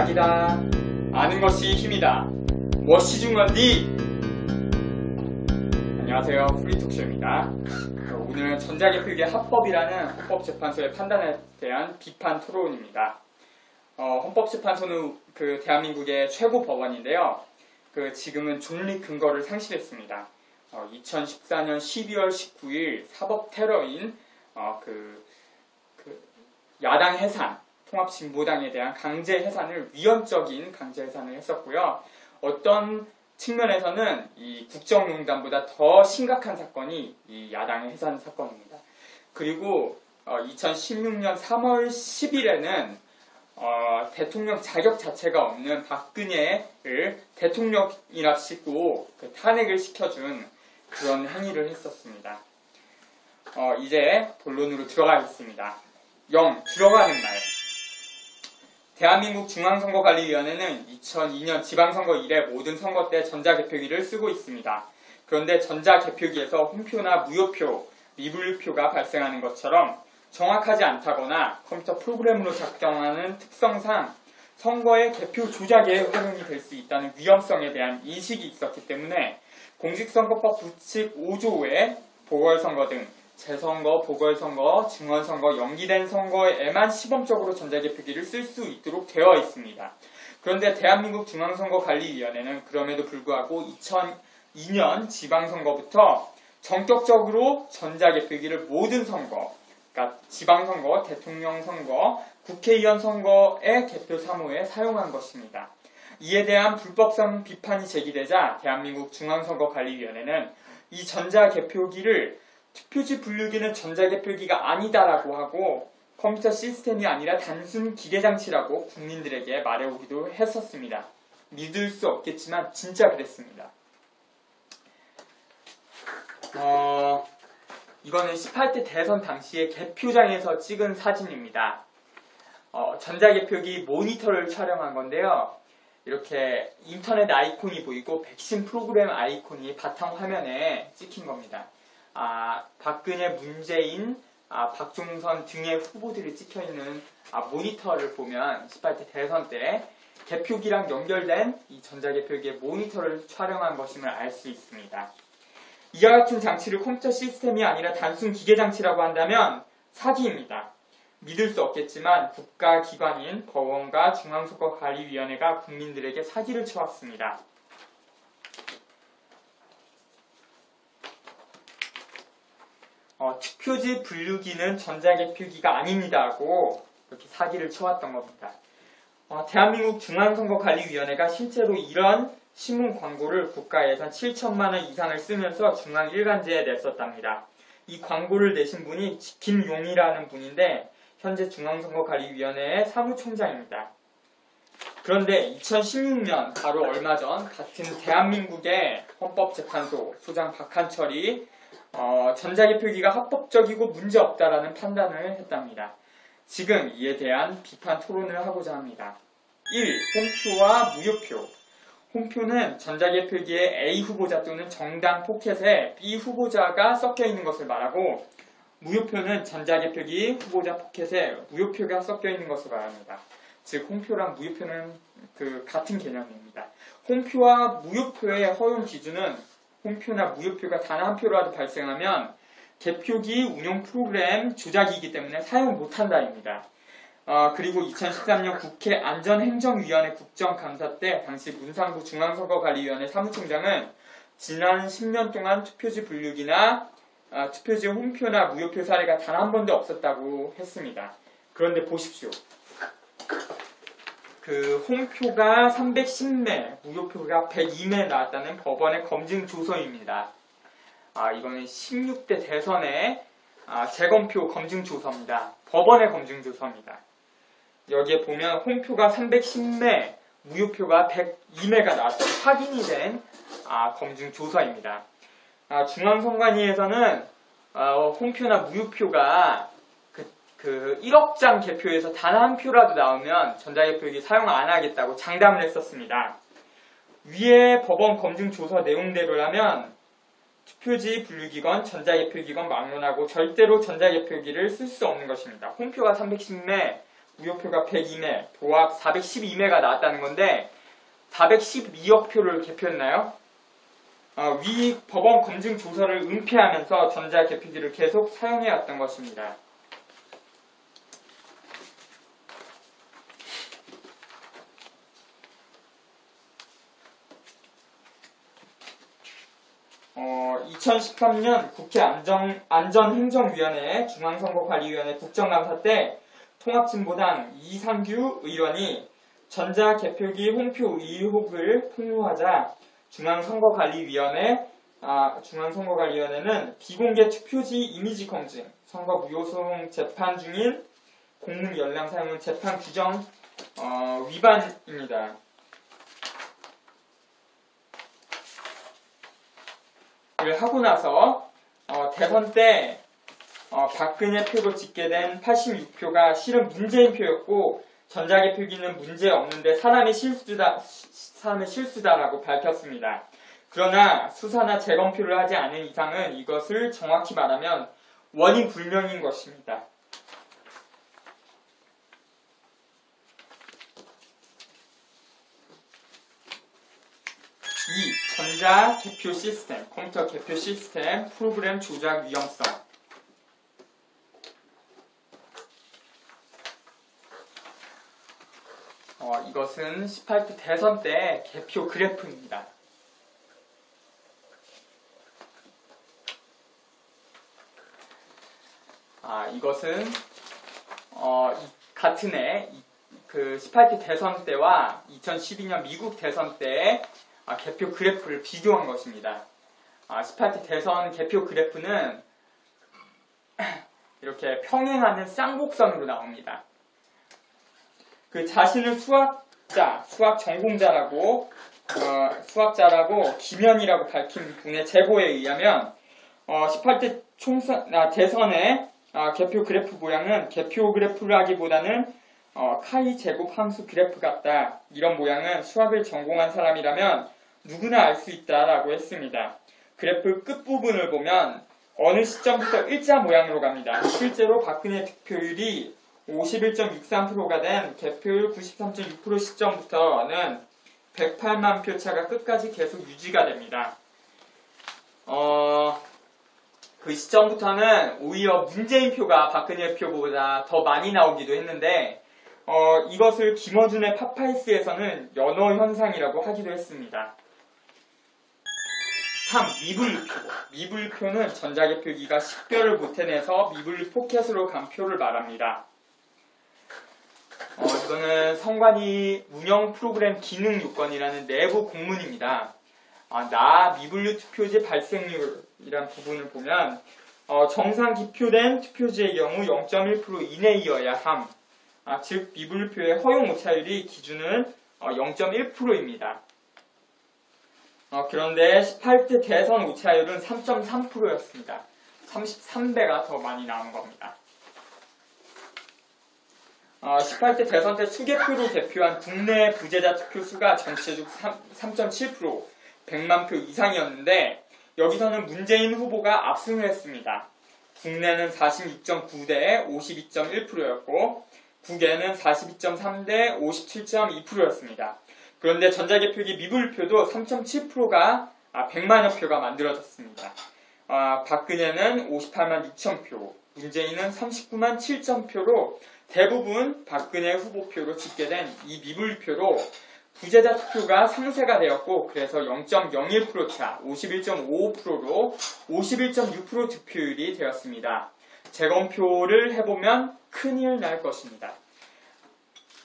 약이다. 아는 것이 힘이다. 무엇이 중요한디? 안녕하세요. 프리톡쇼입니다. 오늘은 전자개표기의 합법이라는 헌법재판소의 판단에 대한 비판 토론입니다. 헌법재판소는 대한민국의 최고 법원인데요. 지금은 존립 근거를 상실했습니다. 2014년 12월 19일 사법 테러인 야당 해산, 통합진보당에 대한 강제 해산을 위헌적인 강제 해산을 했었고요. 어떤 측면에서는 이 국정농단보다 더 심각한 사건이 이 야당의 해산 사건입니다. 그리고 2016년 3월 10일에는 대통령 자격 자체가 없는 박근혜를 대통령이라 싣고 탄핵을 시켜준 그런 행위를 했었습니다. 이제 본론으로 들어가겠습니다. 들어가는 말. 대한민국 중앙선거관리위원회는 2002년 지방선거 이래 모든 선거 때 전자개표기를 쓰고 있습니다. 그런데 전자개표기에서 홈표나 무효표, 미분류표가 발생하는 것처럼 정확하지 않다거나 컴퓨터 프로그램으로 작성하는 특성상 선거의 개표 조작에 활용이 될 수 있다는 위험성에 대한 인식이 있었기 때문에 공직선거법 부칙 5조의 보궐선거 등 재선거, 보궐선거, 증언선거, 연기된 선거에만 시범적으로 전자개표기를 쓸 수 있도록 되어 있습니다. 그런데 대한민국 중앙선거관리위원회는 그럼에도 불구하고 2002년 지방선거부터 전격적으로 전자개표기를 모든 선거, 그러니까 지방선거, 대통령선거, 국회의원 선거의 개표 사무에 사용한 것입니다. 이에 대한 불법성 비판이 제기되자 대한민국 중앙선거관리위원회는 이 전자개표기를 투표지 분류기는 전자개표기가 아니다라고 하고 컴퓨터 시스템이 아니라 단순 기계장치라고 국민들에게 말해오기도 했었습니다. 믿을 수 없겠지만 진짜 그랬습니다. 이거는 18대 대선 당시에 개표장에서 찍은 사진입니다. 전자개표기 모니터를 촬영한 건데요. 이렇게 인터넷 아이콘이 보이고 백신 프로그램 아이콘이 바탕화면에 찍힌 겁니다. 박근혜, 문재인, 박종선 등의 후보들이 찍혀있는 모니터를 보면 18대 대선 때 개표기랑 연결된 이 전자개표기의 모니터를 촬영한 것임을 알 수 있습니다. 이와 같은 장치를 컴퓨터 시스템이 아니라 단순 기계장치라고 한다면 사기입니다. 믿을 수 없겠지만 국가기관인 법원과 중앙선거관리위원회가 국민들에게 사기를 쳐왔습니다. 투표지 분류기는 전자개표기가 아닙니다 하고 이렇게 사기를 쳐왔던 겁니다. 대한민국 중앙선거관리위원회가 실제로 이런 신문 광고를 국가예산 7천만 원 이상을 쓰면서 중앙일간지에 냈었답니다. 이 광고를 내신 분이 김용이라는 분인데 현재 중앙선거관리위원회의 사무총장입니다. 그런데 2016년 바로 얼마 전 같은 대한민국의 헌법재판소 소장 박한철이 전자개표기가 합법적이고 문제없다라는 판단을 했답니다. 지금 이에 대한 비판 토론을 하고자 합니다. 1. 홈표와 무효표. 홈표는 전자개표기에 A 후보자 또는 정당 포켓에 B 후보자가 섞여 있는 것을 말하고 무효표는 전자개표기 후보자 포켓에 무효표가 섞여 있는 것을 말합니다. 즉 홈표랑 무효표는 같은 개념입니다. 홈표와 무효표의 허용 기준은 홈표나 무효표가 단 한 표라도 발생하면 개표기 운용 프로그램 조작이기 때문에 사용 못한다입니다. 그리고 2013년 국회 안전행정위원회 국정감사 때 당시 문상부 중앙선거관리위원회 사무총장은 지난 10년 동안 투표지 분류기나 투표지 홈표나 무효표 사례가 단 한 번도 없었다고 했습니다. 그런데 보십시오. 홈표가 310매, 무효표가 102매 나왔다는 법원의 검증 조서입니다. 이거는 16대 대선의 재검표 검증 조서입니다. 법원의 검증 조서입니다. 여기에 보면 홈표가 310매, 무효표가 102매가 나왔다고 확인이 된 검증 조서입니다. 중앙선관위에서는 홈표나 무효표가 1억 장 개표에서 단 한 표라도 나오면 전자개표기 사용 안 하겠다고 장담을 했었습니다. 위에 법원 검증 조서 내용대로라면 투표지 분류기건, 전자개표기건 막론하고 절대로 전자개표기를 쓸 수 없는 것입니다. 홈표가 310매, 무효표가 102매, 도합 412매가 나왔다는 건데 412억 표를 개표했나요? 위 법원 검증 조서를 은폐하면서 전자개표기를 계속 사용해왔던 것입니다. 어, 2013년 국회 안전행정위원회 중앙선거관리위원회 국정감사 때 통합진보당 이상규 의원이 전자개표기 홍표 의혹을 폭로하자 중앙선거관리위원회는 비공개 투표지 이미지 검증, 선거 무효소송 재판 중인 공문 열람 사용은 재판 규정 위반입니다. 를 하고 나서 대선 때 박근혜 표로 집계된 86표가 실은 문재인 표였고 전자개표기는 문제 없는데 사람의 실수다라고 밝혔습니다. 그러나 수사나 재검표를 하지 않은 이상은 이것을 정확히 말하면 원인 불명인 것입니다. 전자개표 시스템, 컴퓨터 개표 시스템, 프로그램 조작 위험성. 이것은 18대 대선 때 개표 그래프입니다. 이것은 같은 해 그 18대 대선 때와 2012년 미국 대선 때의 개표 그래프를 비교한 것입니다. 18대 대선 개표 그래프는 이렇게 평행하는 쌍곡선으로 나옵니다. 그 자신을 수학 전공자라고 수학자라고 김현이라고 밝힌 분의 제보에 의하면 18대 대선의 개표 그래프 모양은 개표 그래프라기보다는 카이 제곱 함수 그래프 같다. 이런 모양은 수학을 전공한 사람이라면 누구나 알 수 있다라고 했습니다. 그래프 끝부분을 보면 어느 시점부터 일자 모양으로 갑니다. 실제로 박근혜 득표율이 51.63%가 된 개표율 93.6% 시점부터는 108만 표 차가 끝까지 계속 유지가 됩니다. 그 시점부터는 오히려 문재인 표가 박근혜 표보다 더 많이 나오기도 했는데 이것을 김어준의 파파이스에서는 연어 현상이라고 하기도 했습니다. 3. 미분류표. 미분류표는 전자개표기가 식별을 못해내서 미분류 포켓으로 간 표를 말합니다. 이거는 선관위 운영 프로그램 기능 요건이라는 내부 공문입니다. 미분류 투표지 발생률이란 부분을 보면 정상 기표된 투표지의 경우 0.1% 이내이어야 함. 즉 미분류표의 허용 오차율이 기준은 0.1%입니다. 그런데 18대 대선 오차율은 3.3%였습니다. 33배가 더 많이 나온 겁니다. 18대 대선 때 수개표로 개표한 국내 부재자 투표 수가 전체 중 3.7%, 100만 표 이상이었는데 여기서는 문재인 후보가 압승을 했습니다. 국내는 46.9대 52.1%였고 국외는 42.3대 57.2%였습니다. 그런데 전자개표기 미분류표도 3.7%가 100만여 표가 만들어졌습니다. 박근혜는 58만 6천 표, 문재인은 39만 7천 표로 대부분 박근혜 후보표로 집계된 이 미분류표로 부재자 투표가 상쇄가 되었고 그래서 0.01% 차, 51.55%로 51.6% 득표율이 되었습니다. 재검표를 해보면 큰일 날 것입니다.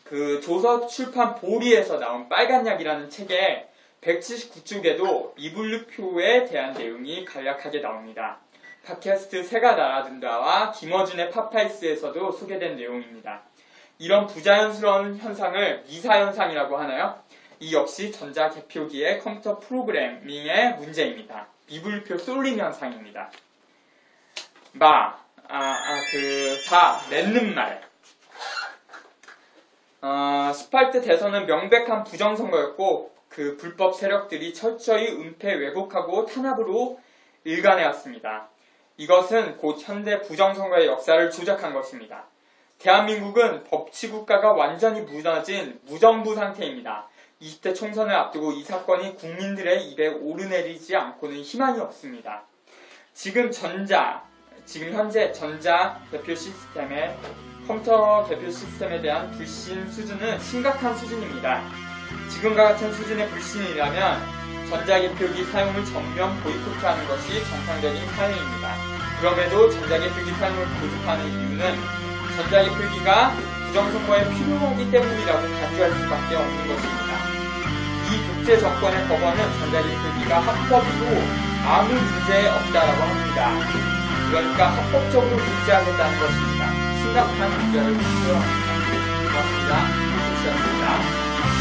그 조서 출판 보리에서 나온 빨간약이라는 책에 179쪽에도 미분류표에 대한 내용이 간략하게 나옵니다. 팟캐스트 새가 날아든다와 김어준의 파파이스에서도 소개된 내용입니다. 이런 부자연스러운 현상을 미사현상이라고 하나요? 이 역시 전자개표기의 컴퓨터 프로그래밍의 문제입니다. 미분류표 쏠림 현상입니다. 4. 맺는 말. 18대 대선은 명백한 부정선거였고 그 불법 세력들이 철저히 은폐 왜곡하고 탄압으로 일관해왔습니다. 이것은 곧 현대 부정선거의 역사를 조작한 것입니다. 대한민국은 법치국가가 완전히 무너진 무정부 상태입니다. 20대 총선을 앞두고 이 사건이 국민들의 입에 오르내리지 않고는 희망이 없습니다. 지금 현재 전자 개표 시스템의 컴퓨터 개표 시스템에 대한 불신 수준은 심각한 수준입니다. 지금과 같은 수준의 불신이라면 전자개표기 사용을 전면 보이콧하는 것이 정상적인 사회입니다. 그럼에도 전자개표기 사용을 고집하는 이유는 전자개표기가 부정선거에 필요하기 때문이라고 간주할 수밖에 없는 것입니다. 이 독재 정권의 법원은 전자개표기가 합법이고 아무 문제 없다라고 합니다. 그러니까 합법적으로 규제하겠다는 것입니다. 심각한 문제를 부여합니다. 고맙습니다. 고맙습니다.